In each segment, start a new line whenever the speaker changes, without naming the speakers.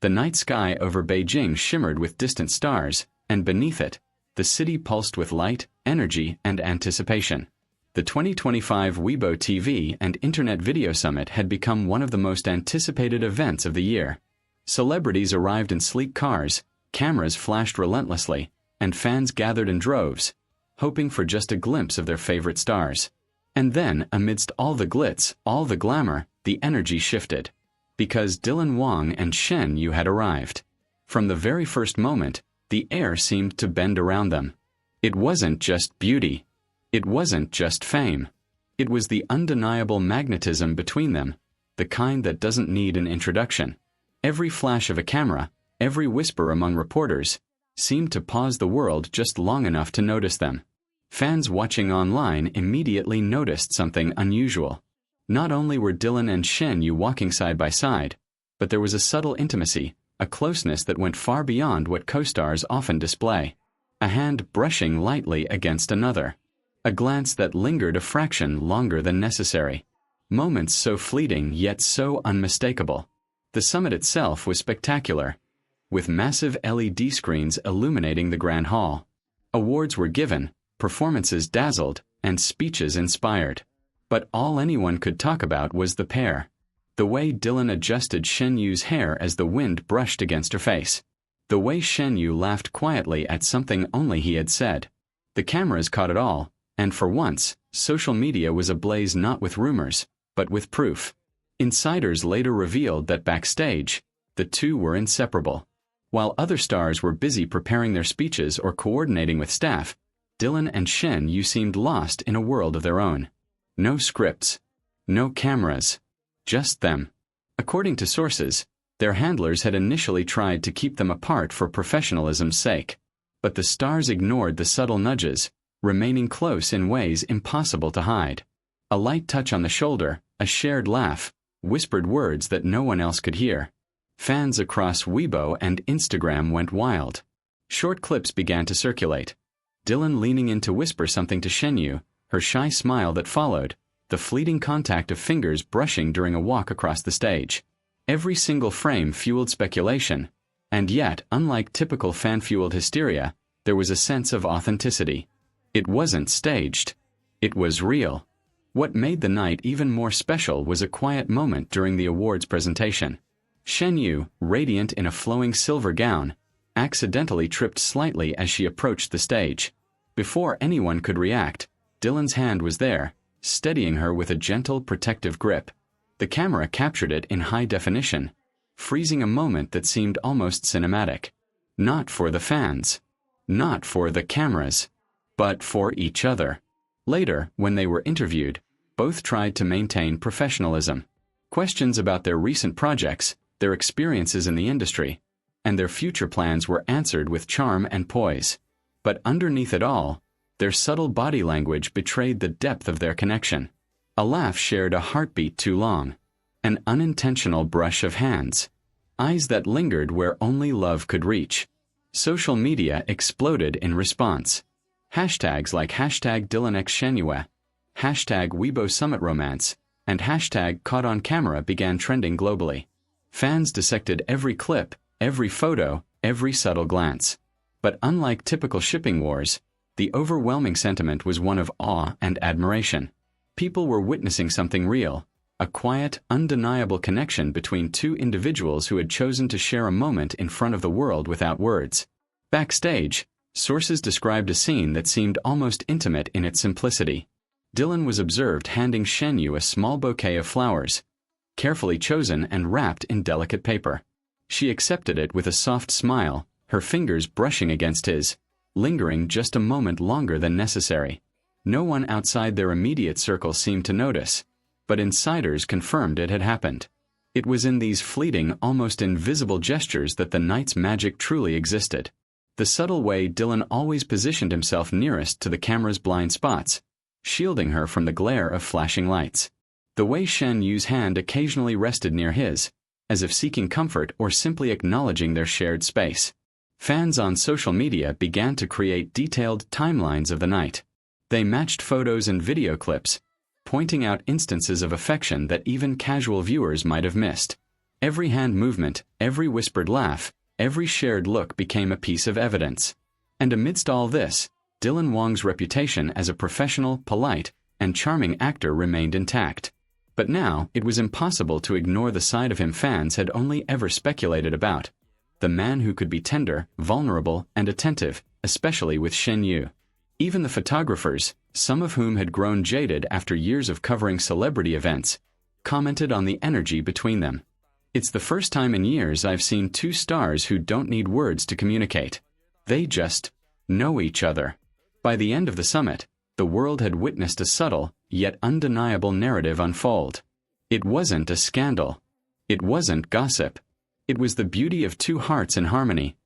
The night sky over Beijing shimmered with distant stars, and beneath it, the city pulsed with light, energy, and anticipation. The 2025 Weibo TV and Internet Video Summit had become one of the most anticipated events of the year. Celebrities arrived in sleek cars, cameras flashed relentlessly, and fans gathered in droves, hoping for just a glimpse of their favorite stars. And then, amidst all the glitz, all the glamour, the energy shifted. Because Wang and Shen Yue had arrived. From the very first moment, the air seemed to bend around them. It wasn't just beauty. It wasn't just fame. It was the undeniable magnetism between them, the kind that doesn't need an introduction. Every flash of a camera, every whisper among reporters, seemed to pause the world just long enough to notice them. Fans watching online immediately noticed something unusual. Not only were Dylan and Shen Yue walking side by side, but there was a subtle intimacy, a closeness that went far beyond what co-stars often display. A hand brushing lightly against another. A glance that lingered a fraction longer than necessary. Moments so fleeting yet so unmistakable. The summit itself was spectacular, with massive LED screens illuminating the Grand Hall. Awards were given, performances dazzled, and speeches inspired. But all anyone could talk about was the pair. The way Dylan adjusted Shen Yue's hair as the wind brushed against her face. The way Shen Yue laughed quietly at something only he had said. The cameras caught it all, and for once, social media was ablaze not with rumors, but with proof. Insiders later revealed that backstage, the two were inseparable. While other stars were busy preparing their speeches or coordinating with staff, Dylan and Shen Yue seemed lost in a world of their own. No scripts. No cameras. Just them. According to sources, their handlers had initially tried to keep them apart for professionalism's sake. But the stars ignored the subtle nudges, remaining close in ways impossible to hide. A light touch on the shoulder, a shared laugh, whispered words that no one else could hear. Fans across Weibo and Instagram went wild. Short clips began to circulate. Dylan leaning in to whisper something to Shen Yue, her shy smile that followed, the fleeting contact of fingers brushing during a walk across the stage. Every single frame fueled speculation, and yet, unlike typical fan-fueled hysteria, there was a sense of authenticity. It wasn't staged. It was real. What made the night even more special was a quiet moment during the awards presentation. Shen Yue, radiant in a flowing silver gown, accidentally tripped slightly as she approached the stage. Before anyone could react, Dylan's hand was there, steadying her with a gentle, protective grip. The camera captured it in high definition, freezing a moment that seemed almost cinematic. Not for the fans. Not for the cameras. But for each other. Later, when they were interviewed, both tried to maintain professionalism. Questions about their recent projects, their experiences in the industry, and their future plans were answered with charm and poise. But underneath it all, their subtle body language betrayed the depth of their connection. A laugh shared a heartbeat too long. An unintentional brush of hands. Eyes that lingered where only love could reach. Social media exploded in response. Hashtags like hashtag #DylanX Shen Yue, hashtag Weibo Summit Romance, and hashtag Caught on Camera began trending globally. Fans dissected every clip, every photo, every subtle glance. But unlike typical shipping wars, the overwhelming sentiment was one of awe and admiration. People were witnessing something real, a quiet, undeniable connection between two individuals who had chosen to share a moment in front of the world without words. Backstage, sources described a scene that seemed almost intimate in its simplicity. Dylan was observed handing Shen Yue a small bouquet of flowers, carefully chosen and wrapped in delicate paper. She accepted it with a soft smile, her fingers brushing against his, lingering just a moment longer than necessary. No one outside their immediate circle seemed to notice, but insiders confirmed it had happened. It was in these fleeting, almost invisible gestures that the night's magic truly existed. The subtle way Dylan always positioned himself nearest to the camera's blind spots, shielding her from the glare of flashing lights. The way Shen Yue's hand occasionally rested near his, as if seeking comfort or simply acknowledging their shared space. Fans on social media began to create detailed timelines of the night. They matched photos and video clips, pointing out instances of affection that even casual viewers might have missed. Every hand movement, every whispered laugh, every shared look became a piece of evidence. And amidst all this, Dylan Wang's reputation as a professional, polite, and charming actor remained intact. But now, it was impossible to ignore the side of him fans had only ever speculated about. The man who could be tender, vulnerable, and attentive, especially with Shen Yue. Even the photographers, some of whom had grown jaded after years of covering celebrity events, commented on the energy between them. It's the first time in years I've seen two stars who don't need words to communicate. They just know each other. By the end of the summit, the world had witnessed a subtle, yet undeniable narrative unfold. It wasn't a scandal. It wasn't gossip. It was the beauty of two hearts in harmony,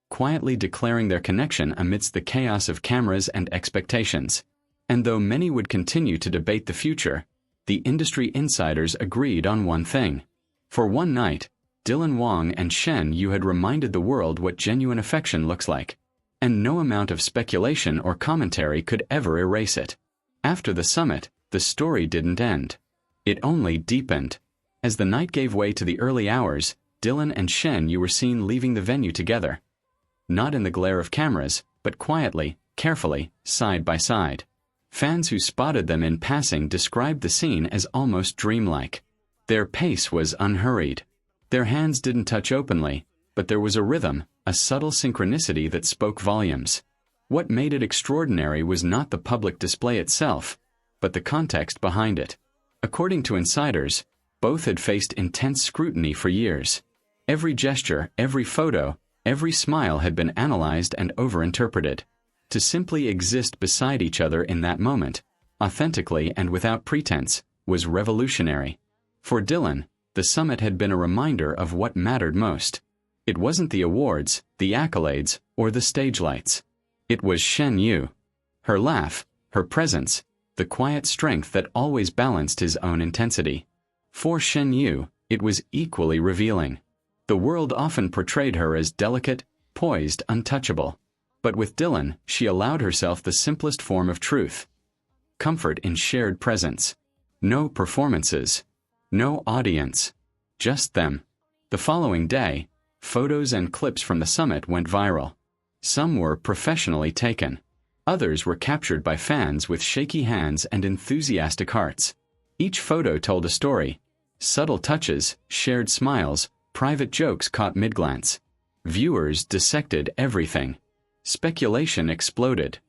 quietly declaring their connection amidst the chaos of cameras and expectations. And though many would continue to debate the future, the industry insiders agreed on one thing. For one night, Dylan Wang and Shen Yue had reminded the world what genuine affection looks like, and no amount of speculation or commentary could ever erase it. After the summit, the story didn't end. It only deepened. As the night gave way to the early hours, Dylan and Shen Yue were seen leaving the venue together. Not in the glare of cameras, but quietly, carefully, side by side. Fans who spotted them in passing described the scene as almost dreamlike. Their pace was unhurried. Their hands didn't touch openly, but there was a rhythm, a subtle synchronicity that spoke volumes. What made it extraordinary was not the public display itself, but the context behind it. According to insiders, both had faced intense scrutiny for years. Every gesture, every photo, every smile had been analyzed and overinterpreted. To simply exist beside each other in that moment, authentically and without pretense, was revolutionary. For Dylan, the summit had been a reminder of what mattered most. It wasn't the awards, the accolades, or the stage lights. It was Shen Yue. Her laugh, her presence, the quiet strength that always balanced his own intensity. For Shen Yue, it was equally revealing. The world often portrayed her as delicate, poised, untouchable. But with Dylan, she allowed herself the simplest form of truth. Comfort in shared presence. No performances. No audience. Just them. The following day, photos and clips from the summit went viral. Some were professionally taken. Others were captured by fans with shaky hands and enthusiastic hearts. Each photo told a story. Subtle touches, shared smiles, private jokes caught mid-glance. Viewers dissected everything. Speculation exploded.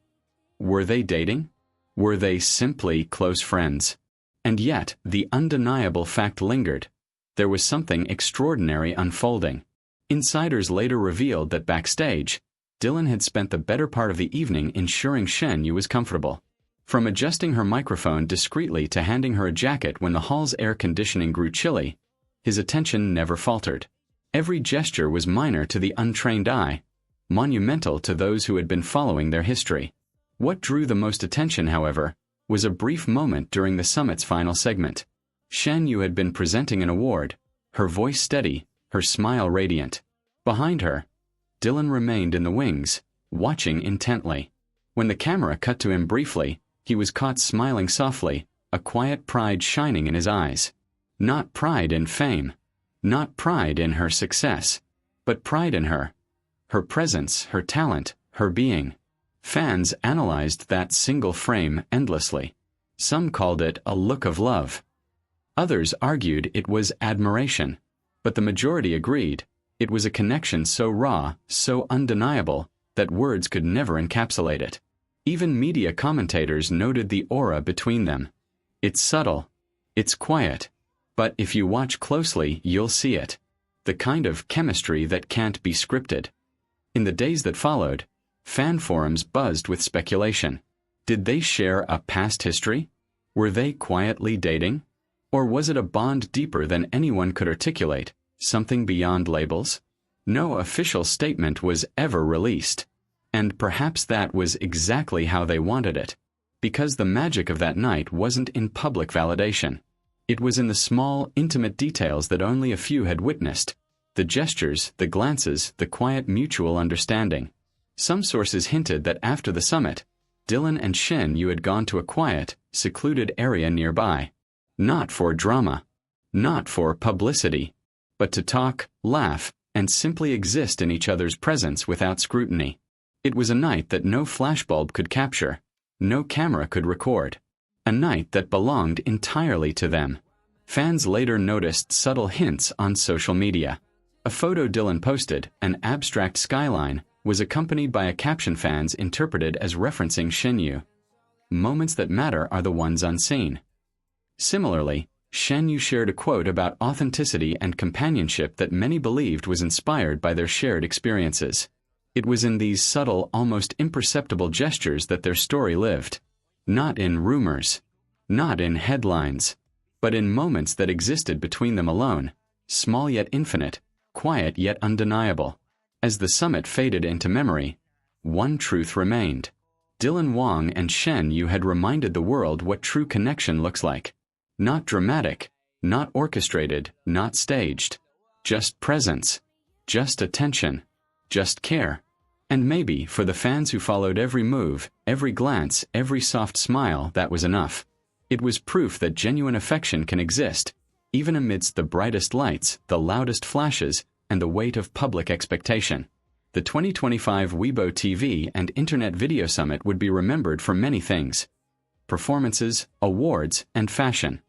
Were they dating? Were they simply close friends? And yet, the undeniable fact lingered. There was something extraordinary unfolding. Insiders later revealed that backstage, Dylan had spent the better part of the evening ensuring Shen Yue was comfortable. From adjusting her microphone discreetly to handing her a jacket when the hall's air conditioning grew chilly, his attention never faltered. Every gesture was minor to the untrained eye, monumental to those who had been following their history. What drew the most attention, however, was a brief moment during the summit's final segment. Shen Yue had been presenting an award, her voice steady, her smile radiant. Behind her, Dylan remained in the wings, watching intently. When the camera cut to him briefly, he was caught smiling softly, a quiet pride shining in his eyes. Not pride in fame, not pride in her success, but pride in her. Her presence, her talent, her being. Fans analyzed that single frame endlessly. Some called it a look of love. Others argued it was admiration. But the majority agreed it was a connection so raw, so undeniable, that words could never encapsulate it. Even media commentators noted the aura between them. It's subtle. It's quiet. But if you watch closely, you'll see it. The kind of chemistry that can't be scripted. In the days that followed, fan forums buzzed with speculation. Did they share a past history? Were they quietly dating? Or was it a bond deeper than anyone could articulate, something beyond labels? No official statement was ever released. And perhaps that was exactly how they wanted it. Because the magic of that night wasn't in public validation. It was in the small, intimate details that only a few had witnessed. The gestures, the glances, the quiet mutual understanding. Some sources hinted that after the summit, Dylan and Shen Yue had gone to a quiet, secluded area nearby. Not for drama. Not for publicity. but to talk, laugh, and simply exist in each other's presence without scrutiny. It was a night that no flashbulb could capture, no camera could record. A night that belonged entirely to them. Fans later noticed subtle hints on social media. A photo Dylan posted, an abstract skyline, was accompanied by a caption fans interpreted as referencing Shen Yue. Moments that matter are the ones unseen. Similarly, Shen Yue shared a quote about authenticity and companionship that many believed was inspired by their shared experiences. It was in these subtle, almost imperceptible gestures that their story lived. Not in rumors, not in headlines, but in moments that existed between them alone, small yet infinite, quiet yet undeniable. As the summit faded into memory, one truth remained. Dylan Wang and Shen Yue had reminded the world what true connection looks like. Not dramatic, not orchestrated, not staged. Just presence, just attention, just care. And maybe, for the fans who followed every move, every glance, every soft smile, that was enough. It was proof that genuine affection can exist, even amidst the brightest lights, the loudest flashes, and the weight of public expectation. The 2025 Weibo TV and Internet Video Summit would be remembered for many things: performances, awards, and fashion.